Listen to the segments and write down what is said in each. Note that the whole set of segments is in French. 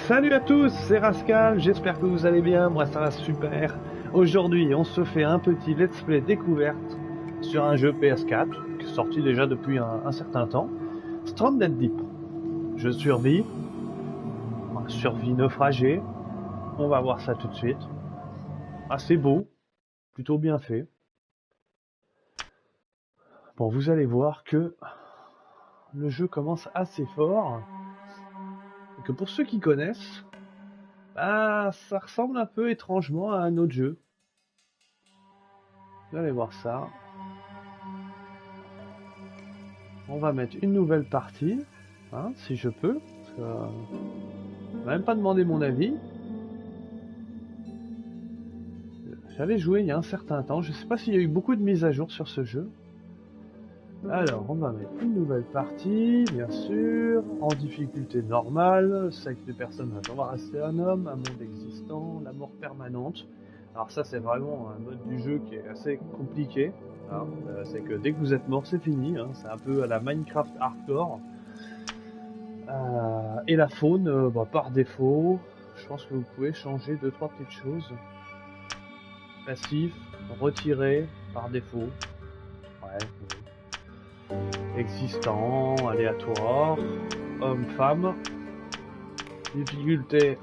Salut à tous, c'est Rascal, j'espère que vous allez bien, moi ça va super. Aujourd'hui on se fait un petit let's play découverte sur un jeu PS4 qui est sorti déjà depuis un certain temps, Stranded Deep. Je survis, survie naufragée, on va voir ça tout de suite. Assez beau, plutôt bien fait. Bon, vous allez voir que le jeu commence assez fort, et que pour ceux qui connaissent, bah, ça ressemble un peu étrangement à un autre jeu. Vous allez voir ça. On va mettre une nouvelle partie, hein, si je peux. Parce que, on m'a même pas demandé mon avis. J'avais joué il y a un certain temps. Je sais pas s'il y a eu beaucoup de mises à jour sur ce jeu. Alors, on va mettre une nouvelle partie, bien sûr, en difficulté normale, sexe du personnage. On va rester un homme, un monde existant, la mort permanente. Alors ça, c'est vraiment un mode du jeu qui est assez compliqué. Hein. C'est que dès que vous êtes mort, c'est fini. Hein. C'est un peu à la Minecraft hardcore. Et la faune, bah, par défaut, je pense que vous pouvez changer 2-3 petites choses. Passif, retirer, par défaut. Ouais. Existant, aléatoire, homme, femme. Difficulté,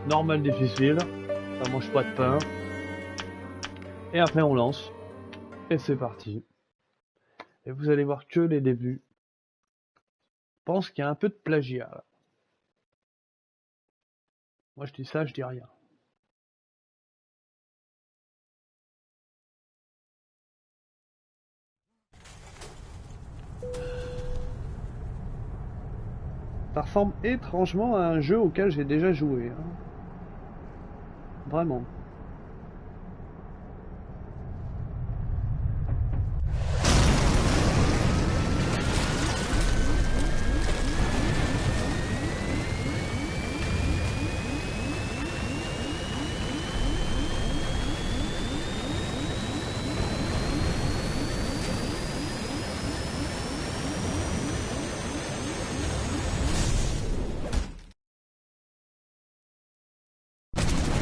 normale, difficile. Ça mange pas de pain. Et après on lance. Et c'est parti. Et vous allez voir que les débuts. Je pense qu'il y a un peu de plagiat là. Moi je dis ça, je dis rien. Ça ressemble étrangement à un jeu auquel j'ai déjà joué. Hein. Vraiment.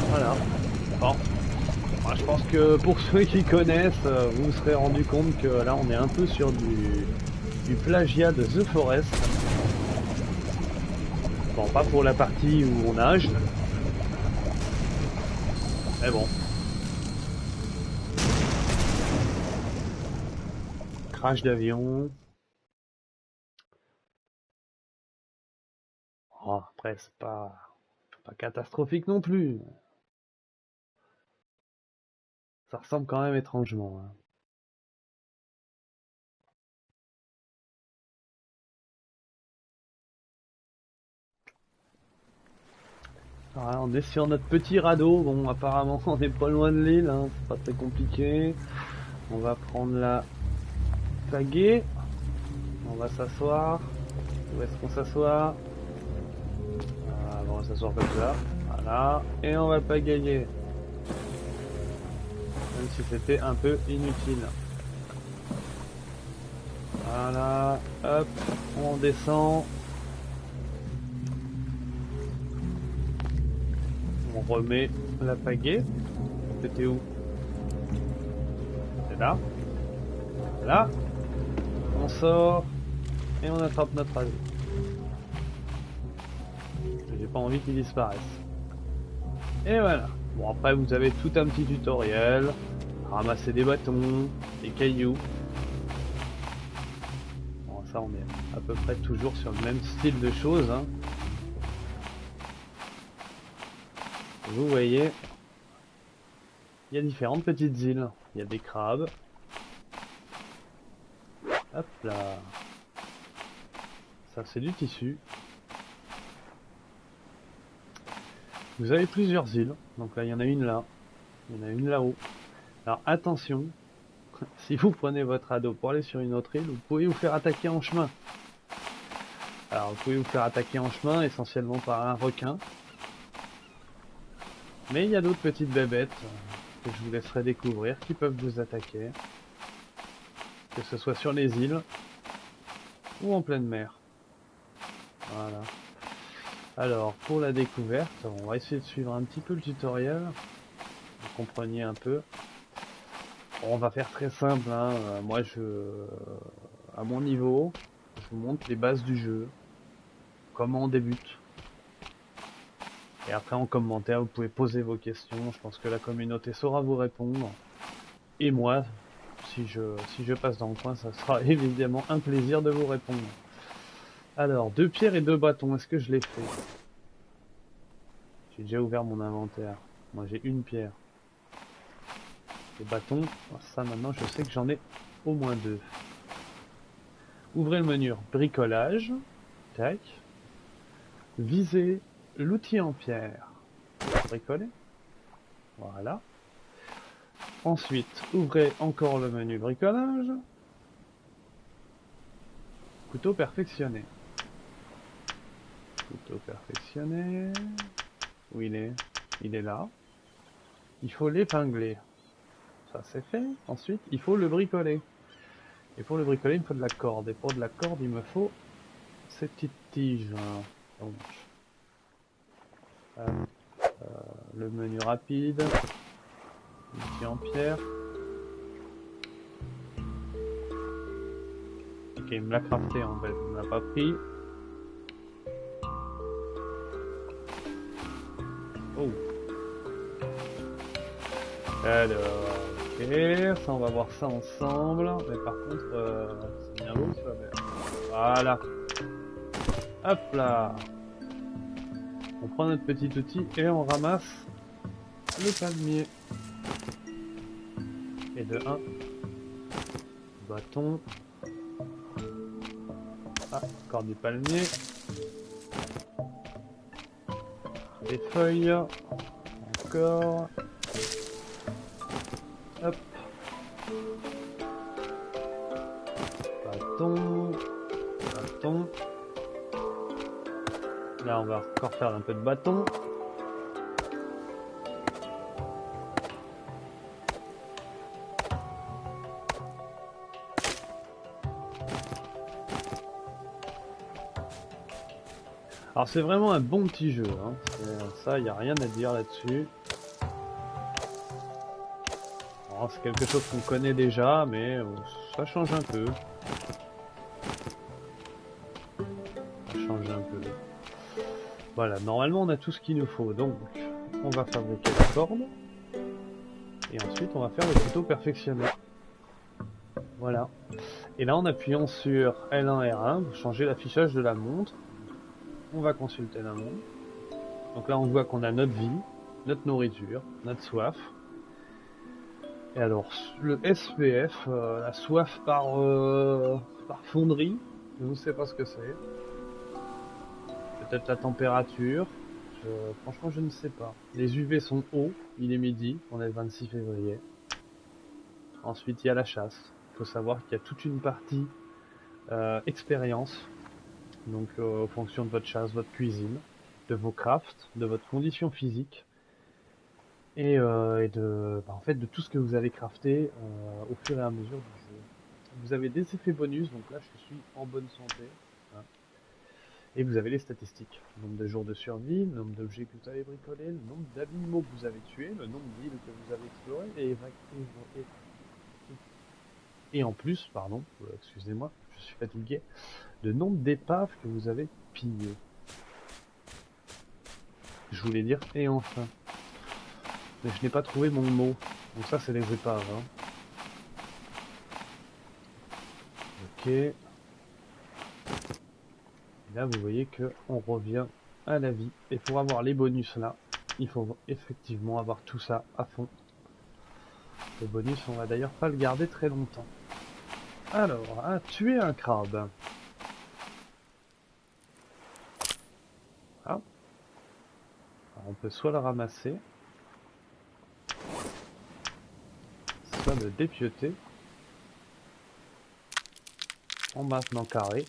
Voilà. Bon. Moi, je pense que pour ceux qui connaissent, vous vous serez rendu compte que là on est un peu sur du plagiat de The Forest. Bon, pas pour la partie où on nage. Mais bon. Crash d'avion. Oh, après, c'est pas catastrophique non plus. Ça ressemble quand même étrangement. Hein. Voilà, on est sur notre petit radeau. Bon, apparemment, on n'est pas loin de l'île. Hein. C'est pas très compliqué. On va prendre la pagaie. On va s'asseoir. Où est-ce qu'on s'assoit? On va s'asseoir comme ça. Voilà. Et on va pagayer. Même si c'était un peu inutile. Voilà. Hop. On descend. On remet la pagaie. C'était où? C'est là. Là. On sort. Et on attrape notre avion. J'ai pas envie qu'il disparaisse. Et voilà. Bon, après vous avez tout un petit tutoriel. Ramasser des bâtons, des cailloux. Bon, ça on est à peu près toujours sur le même style de choses. Hein. Vous voyez, il y a différentes petites îles. Il y a des crabes. Hop là. Ça c'est du tissu. Vous avez plusieurs îles. Donc là il y en a une là. Il y en a une là-haut. Alors attention. Si vous prenez votre radeau pour aller sur une autre île, vous pouvez vous faire attaquer en chemin. Alors vous pouvez vous faire attaquer en chemin essentiellement par un requin. Mais il y a d'autres petites bébêtes que je vous laisserai découvrir qui peuvent vous attaquer. Que ce soit sur les îles ou en pleine mer. Voilà. Alors, pour la découverte, on va essayer de suivre un petit peu le tutoriel. Vous compreniez un peu. Bon, on va faire très simple, hein. Moi, à mon niveau, je vous montre les bases du jeu. Comment on débute. Et après, en commentaire, vous pouvez poser vos questions. Je pense que la communauté saura vous répondre. Et moi, si je passe dans le coin, ça sera évidemment un plaisir de vous répondre. Alors, 2 pierres et 2 bâtons, est-ce que je l'ai fait? J'ai déjà ouvert mon inventaire. Moi, j'ai une pierre. Les bâtons, ça maintenant, je sais que j'en ai au moins 2. Ouvrez le menu bricolage. Tac. Visez l'outil en pierre. Bricoler. Voilà. Ensuite, ouvrez encore le menu bricolage. Couteau perfectionné. Couteau perfectionné. Où il est? Il est là. Il faut l'épingler. Ça c'est fait. Ensuite, il faut le bricoler. Et pour le bricoler, il me faut de la corde. Et pour de la corde, il me faut ces petites tiges. Donc, le menu rapide. Ici en pierre. Ok, il me l'a crafté en fait. Il ne l'a pas pris. Oh. Alors, ok, ça on va voir ça ensemble. Mais par contre, c'est bien beau ça. Mais... Voilà. Hop là. On prend notre petit outil et on ramasse le palmier. Et de 1. Bâton. Ah, encore du palmier. Des feuilles. Encore. Hop. Bâton. Bâton. Là, on va encore faire un peu de bâton. Alors c'est vraiment un bon petit jeu, hein. Ça, il n'y a rien à dire là-dessus. C'est quelque chose qu'on connaît déjà, mais ça change un peu. Ça change un peu. Voilà, normalement on a tout ce qu'il nous faut, donc on va fabriquer la corde. Et ensuite on va faire le couteau perfectionné. Voilà. Et là en appuyant sur L1, R1, vous changez l'affichage de la montre. On va consulter la montre. Donc là on voit qu'on a notre vie, notre nourriture, notre soif. Et alors le SPF, la soif par fonderie, je ne sais pas ce que c'est. Peut-être la température. Franchement je ne sais pas. Les UV sont hauts, il est midi, on est le 26 février. Ensuite il y a la chasse. Il faut savoir qu'il y a toute une partie expérience. Donc en fonction de votre chasse, votre cuisine, de vos crafts, de votre condition physique et en fait de tout ce que vous avez crafté au fur et à mesure du jeu. Vous avez des effets bonus, donc là je suis en bonne santé. Hein. Et vous avez les statistiques. Le nombre de jours de survie, le nombre d'objets que vous avez bricolés, le nombre d'animaux que vous avez tués, le nombre d'îles que vous avez explorées et en plus, pardon, excusez-moi, je suis fatigué, le nombre d'épaves que vous avez pillées. Je voulais dire et enfin. Mais je n'ai pas trouvé mon mot. Donc ça c'est les épaves. Hein. Ok. Et là vous voyez que on revient à la vie. Et pour avoir les bonus là, il faut effectivement avoir tout ça à fond. Le bonus on va d'ailleurs pas le garder très longtemps. Alors, à tuer un crabe. Ah. Alors, on peut soit le ramasser, soit le dépioter en maintenant carré.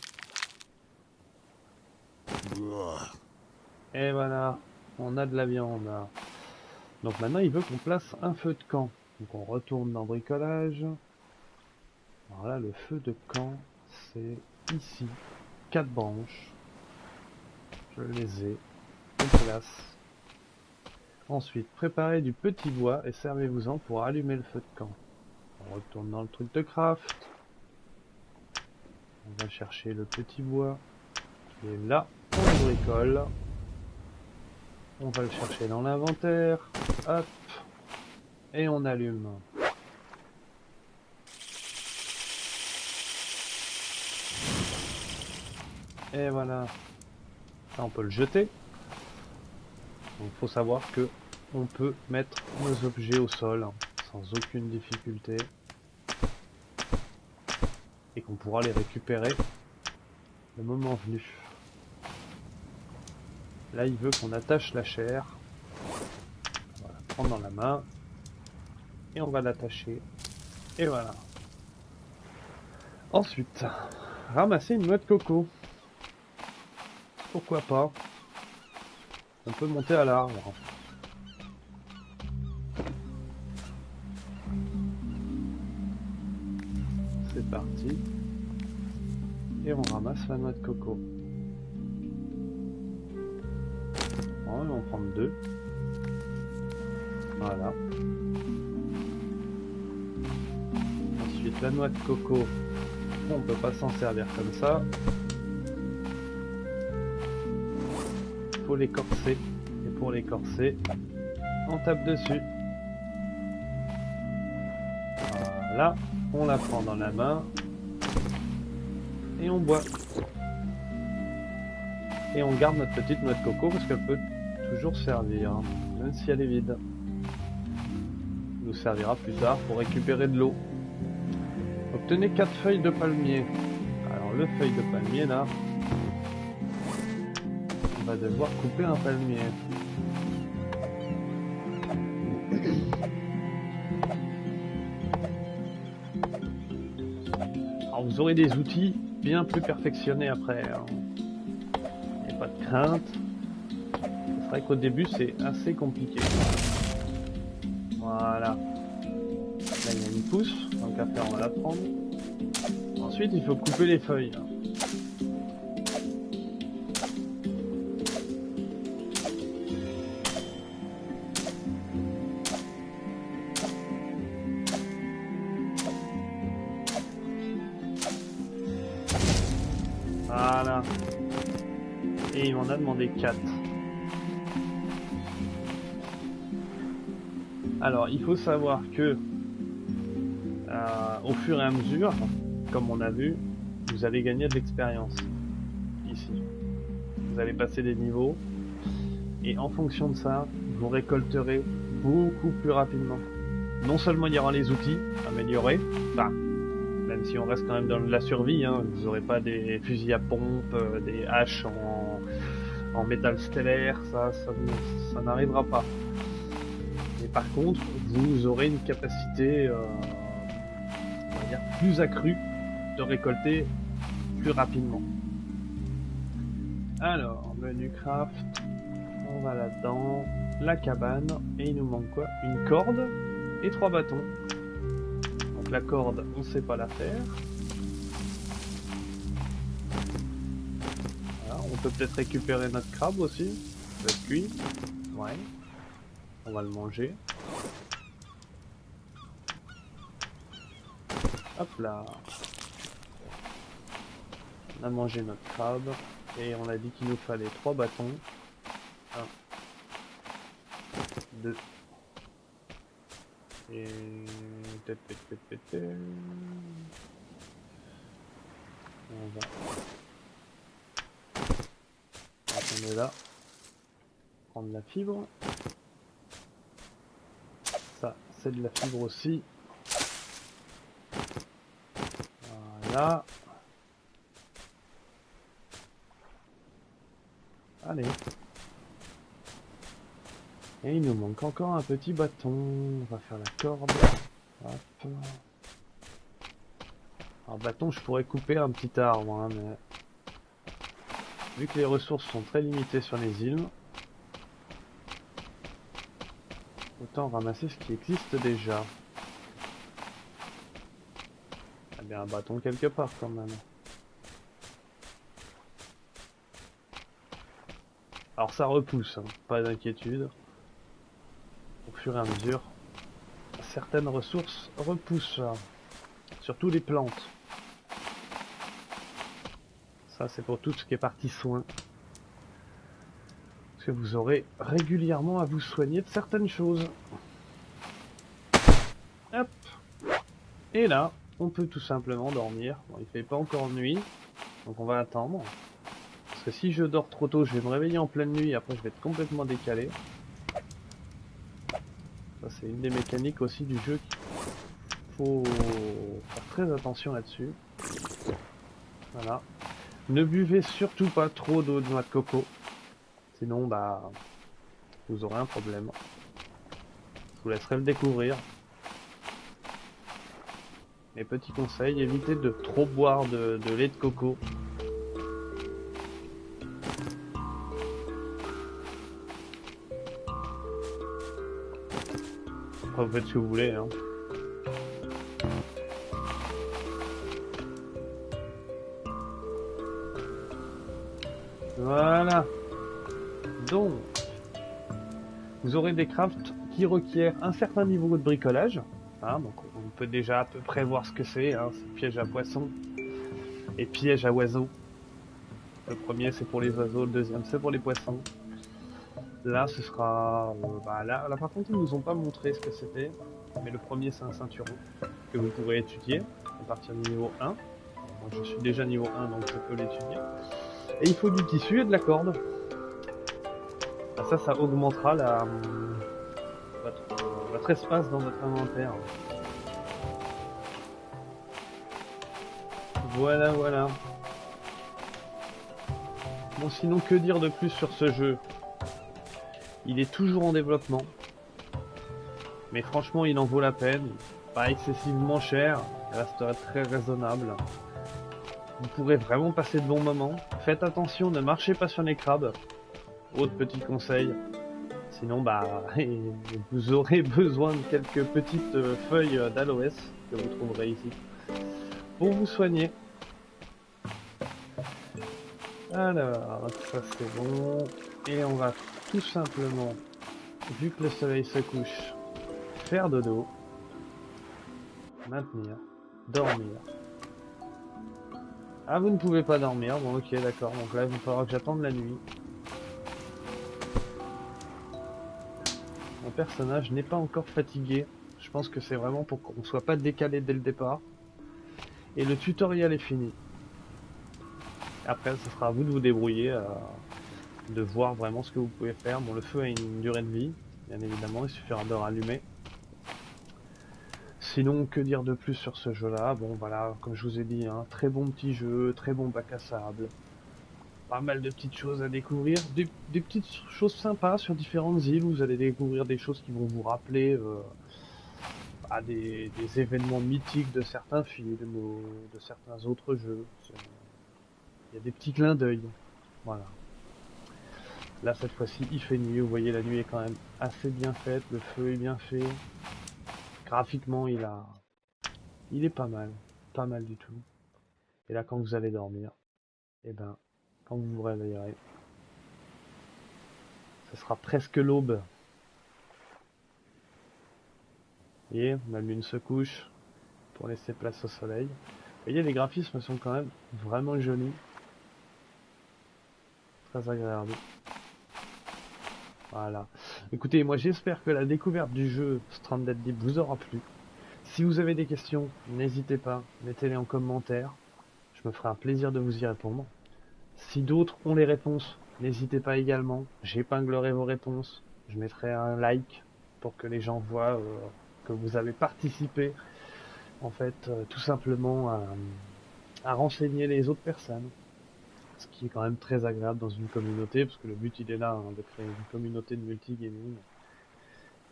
Et voilà, on a de la viande. Donc maintenant il veut qu'on place un feu de camp. Donc on retourne dans bricolage. Alors là le feu de camp c'est ici. 4 branches. Je les ai. en place. Ensuite, préparez du petit bois et servez-vous-en pour allumer le feu de camp. On retourne dans le truc de craft. On va chercher le petit bois qui est là. On le bricole. On va le chercher dans l'inventaire. Hop. Et on allume. Et voilà. Ça, on peut le jeter. Donc il faut savoir que on peut mettre nos objets au sol sans aucune difficulté. Et qu'on pourra les récupérer le moment venu. Là, il veut qu'on attache la chair. On va la prendre dans la main. Et on va l'attacher. Et voilà. Ensuite, ramasser une noix de coco. Pourquoi pas? On peut monter à l'arbre. C'est parti. Et on ramasse la noix de coco. On va en prendre 2. Voilà. Ensuite, la noix de coco, on peut pas s'en servir comme ça. Il faut l'écorcer. Et pour l'écorcer, on tape dessus. Voilà. On la prend dans la main. Et on boit. Et on garde notre petite noix de coco parce qu'elle peut toujours servir, hein, même si elle est vide. Elle nous servira plus tard pour récupérer de l'eau. Obtenez 4 feuilles de palmier. Alors le feuille de palmier là, on va devoir couper un palmier. Alors vous aurez des outils bien plus perfectionnés après. Hein. Il n'y a pas de crainte. C'est vrai qu'au début c'est assez compliqué. Voilà. Là il y a une pousse, tant qu'à faire on va la prendre. Ensuite il faut couper les feuilles. Voilà. Et il m'en a demandé 4. Alors il faut savoir que au fur et à mesure, comme on a vu, vous allez gagner de l'expérience ici. Vous allez passer des niveaux et en fonction de ça, vous récolterez beaucoup plus rapidement. Non seulement il y aura les outils améliorés, enfin, même si on reste quand même dans la survie, hein, vous n'aurez pas des fusils à pompe, des haches en métal stellaire, ça n'arrivera pas. Mais par contre, vous aurez une capacité on va dire plus accrue de récolter plus rapidement. Alors, menu craft, on va là-dedans, la cabane, et il nous manque quoi? Une corde et 3 bâtons. Donc la corde, on sait pas la faire. Voilà, on peut peut-être récupérer notre crabe aussi, ça va être cuit. Ouais, on va le manger. Hop là. On a mangé notre crabe et on a dit qu'il nous fallait 3 bâtons. 1, 2 et on va. On est là. Prendre la fibre. Ça, c'est de la fibre aussi. Voilà. Allez. Et il nous manque encore un petit bâton. On va faire la corde. Hop. Alors bâton, je pourrais couper un petit arbre, hein, mais vu que les ressources sont très limitées sur les îles, autant ramasser ce qui existe déjà. Il y a bien un bâton quelque part quand même. Alors ça repousse, hein, pas d'inquiétude. Au fur et à mesure, certaines ressources repoussent, surtout les plantes. Ça c'est pour tout ce qui est partie soins. Parce que vous aurez régulièrement à vous soigner de certaines choses. Hop. Et là, on peut tout simplement dormir. Bon, il fait pas encore nuit, donc on va attendre. Parce que si je dors trop tôt, je vais me réveiller en pleine nuit, après je vais être complètement décalé. Ça c'est une des mécaniques aussi du jeu qu'il faut faire très attention là-dessus. Voilà. Ne buvez surtout pas trop d'eau de noix de coco. Sinon, bah, vous aurez un problème. Je vous laisserai le découvrir. Mes petits conseils, évitez de trop boire de lait de coco. Après, vous faites ce que vous voulez, hein. Voilà. Donc, vous aurez des crafts qui requièrent un certain niveau de bricolage. Hein, donc on peut déjà à peu près voir ce que c'est. Hein, c'est piège à poissons et piège à oiseaux. Le premier c'est pour les oiseaux, le deuxième c'est pour les poissons. Là ce sera... là par contre ils nous ont pas montré ce que c'était. Mais le premier c'est un ceinturon que vous pourrez étudier à partir du niveau 1. Moi je suis déjà niveau 1 donc je peux l'étudier. Et il faut du tissu et de la corde. Ça augmentera votre espace dans votre inventaire. Voilà, voilà. Bon, sinon, que dire de plus sur ce jeu? Il est toujours en développement. Mais franchement, il en vaut la peine. Pas excessivement cher. Il restera très raisonnable. Vous pourrez vraiment passer de bons moments. Faites attention, ne marchez pas sur les crabes. Autre petit conseil. Sinon, vous aurez besoin de quelques petites feuilles d'aloès que vous trouverez ici pour vous soigner. Alors, ça c'est bon. Et on va tout simplement, vu que le soleil se couche, faire dodo, maintenir, dormir. Ah, vous ne pouvez pas dormir, bon ok d'accord, donc là il va falloir que j'attende la nuit. Mon personnage n'est pas encore fatigué, je pense que c'est vraiment pour qu'on soit pas décalé dès le départ. Et le tutoriel est fini. Après ce sera à vous de vous débrouiller, de voir vraiment ce que vous pouvez faire. Bon, le feu a une durée de vie, bien évidemment, il suffira de rallumer. Sinon, que dire de plus sur ce jeu-là? Bon, voilà, comme je vous ai dit, un très bon petit jeu, très bon bac à sable. Pas mal de petites choses à découvrir, des petites choses sympas sur différentes îles. Vous allez découvrir des choses qui vont vous rappeler des événements mythiques de certains films ou de certains autres jeux. Il y a des petits clins d'œil. Voilà. Là, cette fois-ci, il fait nuit. Vous voyez, la nuit est quand même assez bien faite. Le feu est bien fait. Graphiquement, il est pas mal. Pas mal du tout. Et là, quand vous allez dormir, et ben, quand vous vous réveillerez, ce sera presque l'aube. Vous voyez, la lune se couche pour laisser place au soleil. Vous voyez, les graphismes sont quand même vraiment jolis. Très agréable. Voilà. Écoutez, moi j'espère que la découverte du jeu Stranded Deep vous aura plu. Si vous avez des questions, n'hésitez pas, mettez-les en commentaire. Je me ferai un plaisir de vous y répondre. Si d'autres ont les réponses, n'hésitez pas également. J'épinglerai vos réponses. Je mettrai un like pour que les gens voient que vous avez participé, en fait, tout simplement à renseigner les autres personnes. Ce qui est quand même très agréable dans une communauté, parce que le but il est là, hein, de créer une communauté de multigaming.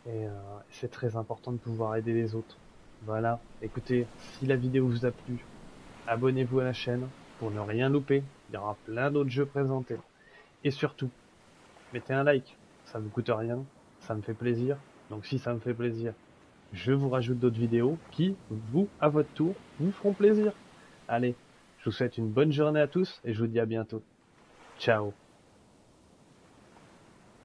Et c'est très important de pouvoir aider les autres. Voilà, écoutez, si la vidéo vous a plu, abonnez-vous à la chaîne pour ne rien louper. Il y aura plein d'autres jeux présentés. Et surtout, mettez un like, ça ne vous coûte rien, ça me fait plaisir. Donc si ça me fait plaisir, je vous rajoute d'autres vidéos qui, vous, à votre tour, vous feront plaisir. Allez, je vous souhaite une bonne journée à tous et je vous dis à bientôt. Ciao.